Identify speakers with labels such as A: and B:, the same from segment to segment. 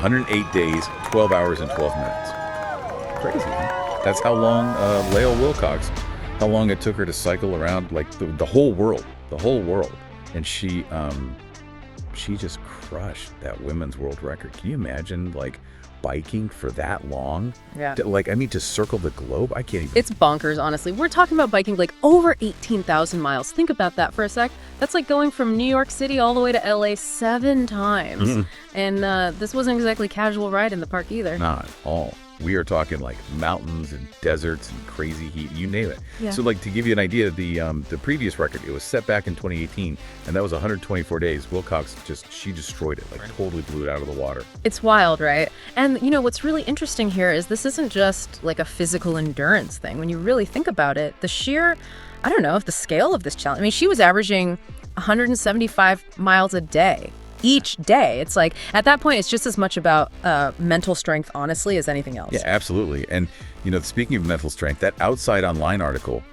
A: 108 days, 12 hours, and 12 minutes. Crazy, huh? That's how long Lael Wilcox, how long it took her to cycle around like the whole world, and she just crushed that women's world record. Can you imagine like biking for that long?
B: Yeah.
A: To circle the globe? I can't even.
B: It's bonkers, honestly. We're talking about biking like over 18,000 miles. Think about that for a sec. That's like going from New York City all the way to LA 7 times.
A: Mm-hmm.
B: And this wasn't exactly a casual ride in the park either.
A: Not at all. We are talking like mountains and deserts and crazy heat, you name it.
B: Yeah.
A: So like to give you an idea, the previous record, it was set back in 2018, and that was 124 days. Wilcox she destroyed it, like totally blew it out of the water.
B: It's wild, right? And you know, what's really interesting here is this isn't just like a physical endurance thing. When you really think about it, the sheer, I don't know if the scale of this challenge, I mean, she was averaging 175 miles a day. Each day. It's like, at that point, it's just as much about mental strength, honestly, as anything else.
A: Yeah, absolutely. And, speaking of mental strength, that Outside Online article,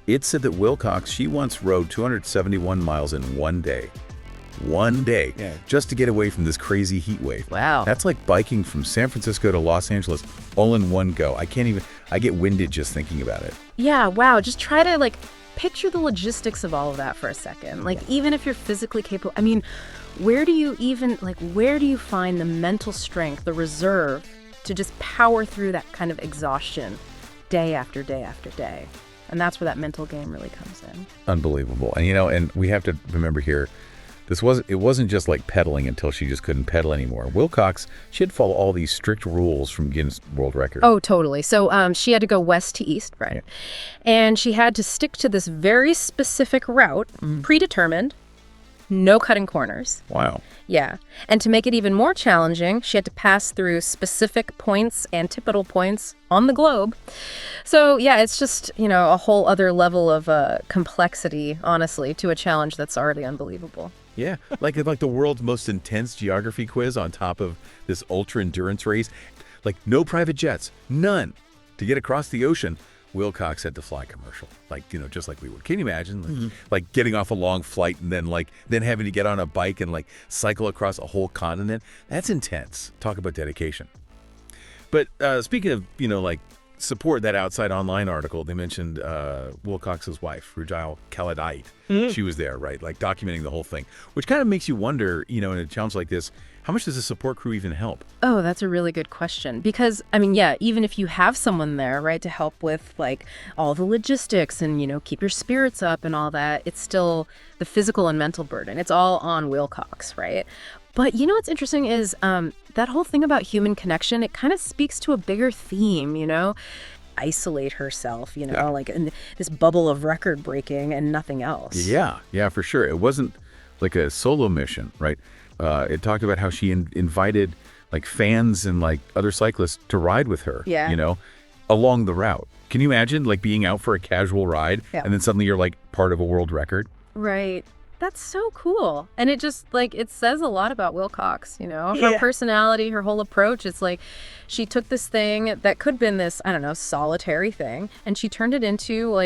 A: it said that Wilcox, she once rode 271 miles in one day. Yeah. Just to get away from this crazy heat wave.
B: Wow.
A: That's like biking from San Francisco to Los Angeles all in one go. I get winded just thinking about it.
B: Yeah, wow. Just try to picture the logistics of all of that for a second. Even if you're physically capable, I mean, where do you find the mental strength, the reserve to just power through that kind of exhaustion day after day after day? And that's where that mental game really comes in.
A: Unbelievable. And, and we have to remember here, it wasn't just like pedaling until she just couldn't pedal anymore. Wilcox, she had to follow all these strict rules from Guinness World Record.
B: Oh, totally. So she had to go west to east, right? Yeah. And she had to stick to this very specific route, predetermined, no cutting corners.
A: Wow.
B: Yeah. And to make it even more challenging, she had to pass through specific points, antipodal points on the globe. So, yeah, it's just, a whole other level of complexity, honestly, to a challenge that's already unbelievable.
A: Yeah, like the world's most intense geography quiz on top of this ultra endurance race. Like no private jets, none. To get across the ocean, Wilcox had to fly commercial, just like we would. Can you imagine, like getting off a long flight and then having to get on a bike and cycle across a whole continent? That's intense. Talk about dedication. But speaking of support, that Outside Online article, they mentioned Wilcox's wife, Rujal Khalidite. She was there, right? Documenting the whole thing, which kind of makes you wonder, in a challenge like this, how much does a support crew even help?
B: Oh, that's a really good question. Because, I mean, yeah, even if you have someone there, right, to help with all the logistics and, keep your spirits up and all that, it's still the physical and mental burden. It's all on Wilcox, right? But what's interesting is that whole thing about human connection, it kind of speaks to a bigger theme, isolate herself, in this bubble of record breaking and nothing else.
A: Yeah, for sure. It wasn't like a solo mission, right? It talked about how she invited fans and other cyclists to ride with her, along the route. Can you imagine being out for a casual ride and then suddenly you're part of a world record?
B: Right. That's so cool. And it just it says a lot about Wilcox, her personality, her whole approach. It's she took this thing that could have been this, I don't know, solitary thing, and she turned it into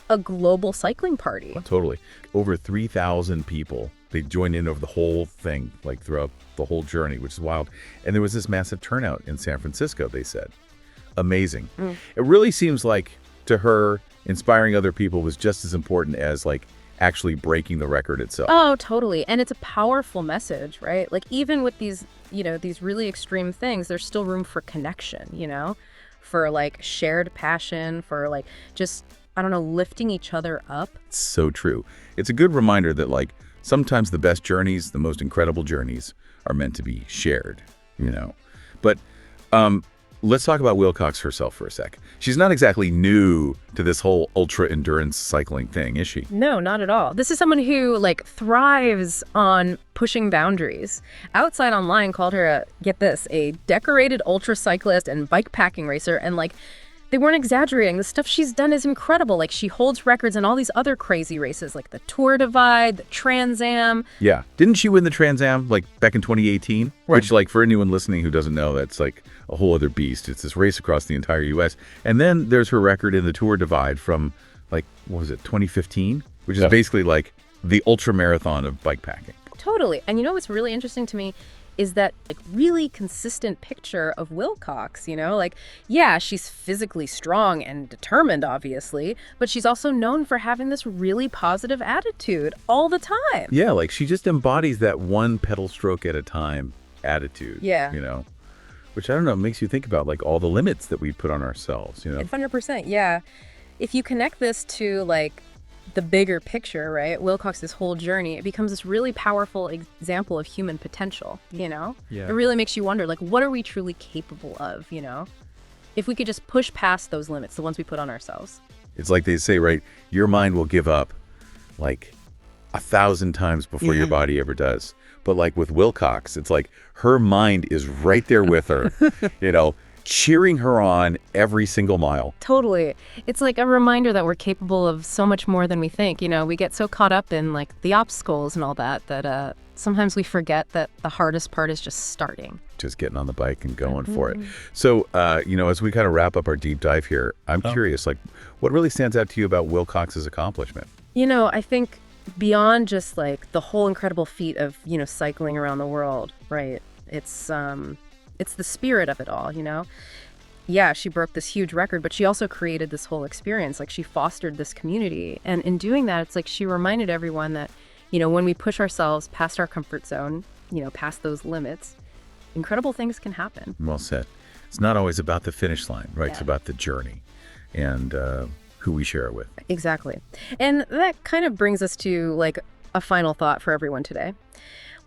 B: a global cycling party.
A: Oh, totally. Over 3,000 people. They joined in over the whole thing, throughout the whole journey, which is wild. And there was this massive turnout in San Francisco, they said. Amazing. It really seems to her, inspiring other people was just as important as actually breaking the record itself.
B: Oh, totally. And it's a powerful message, right? Even with these, these really extreme things, there's still room for connection, for shared passion, for just, I don't know, lifting each other up.
A: It's so true. It's a good reminder that sometimes the best journeys, the most incredible journeys are meant to be shared, But let's talk about Wilcox herself for a sec. She's not exactly new to this whole ultra-endurance cycling thing, is she?
B: No, not at all. This is someone who, thrives on pushing boundaries. Outside Online called her, get this, a decorated ultra-cyclist and bike-packing racer, and, they weren't exaggerating. The stuff she's done is incredible. She holds records in all these other crazy races, the Tour Divide, the Trans Am.
A: Yeah. Didn't she win the Trans Am, back in 2018? Right. Which, for anyone listening who doesn't know, that's, a whole other beast. It's this race across the entire U.S. And then there's her record in the Tour Divide from, what was it, 2015? Which is basically, the ultra marathon of bike packing.
B: Totally. And what's really interesting to me is that like really consistent picture of Wilcox, you know? Like, yeah, she's physically strong and determined, obviously, but she's also known for having this really positive attitude all the time.
A: Yeah, like she just embodies that one pedal stroke at a time attitude.
B: Yeah.
A: You know, which I don't know, makes you think about like all the limits that we put on ourselves, you know?
B: 100%, yeah. If you connect this to like the bigger picture, right, Wilcox's whole journey, it becomes this really powerful example of human potential, you know?
A: Yeah.
B: It really makes you wonder, like, what are we truly capable of, you know? If we could just push past those limits, the ones we put on ourselves.
A: It's like they say, right? Your mind will give up like 1,000 times before your body ever does. But like with Wilcox, it's like her mind is right there with her, you know, cheering her on every single mile.
B: Totally. It's like a reminder that we're capable of so much more than we think. You know, we get so caught up in like the obstacles and all that, that sometimes we forget that the hardest part is just starting.
A: Just getting on the bike and going for it. So, you know, as we kind of wrap up our deep dive here, I'm curious, like, what really stands out to you about Wilcox's accomplishment?
B: You know, I think beyond just like the whole incredible feat of, you know, cycling around the world, right? It's the spirit of it all, you know? Yeah, she broke this huge record, but she also created this whole experience. Like, she fostered this community. And in doing that, it's like she reminded everyone that, you know, when we push ourselves past our comfort zone, you know, past those limits, incredible things can happen.
A: Well said. It's not always about the finish line, right?
B: Yeah.
A: It's about the journey and who we share it with.
B: Exactly. And that kind of brings us to like a final thought for everyone today.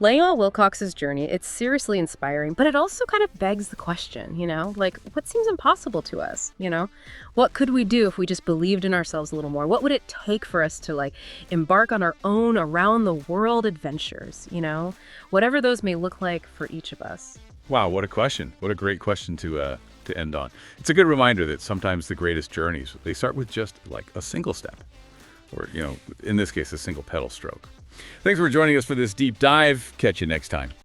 B: Lael Wilcox's journey, it's seriously inspiring, but it also kind of begs the question, you know, like what seems impossible to us, you know? What could we do if we just believed in ourselves a little more? What would it take for us to like embark on our own around the world adventures, you know? Whatever those may look like for each of us.
A: Wow, what a question. What a great question to end on. It's a good reminder that sometimes the greatest journeys, they start with just like a single step or, you know, in this case, a single pedal stroke. Thanks for joining us for this deep dive. Catch you next time.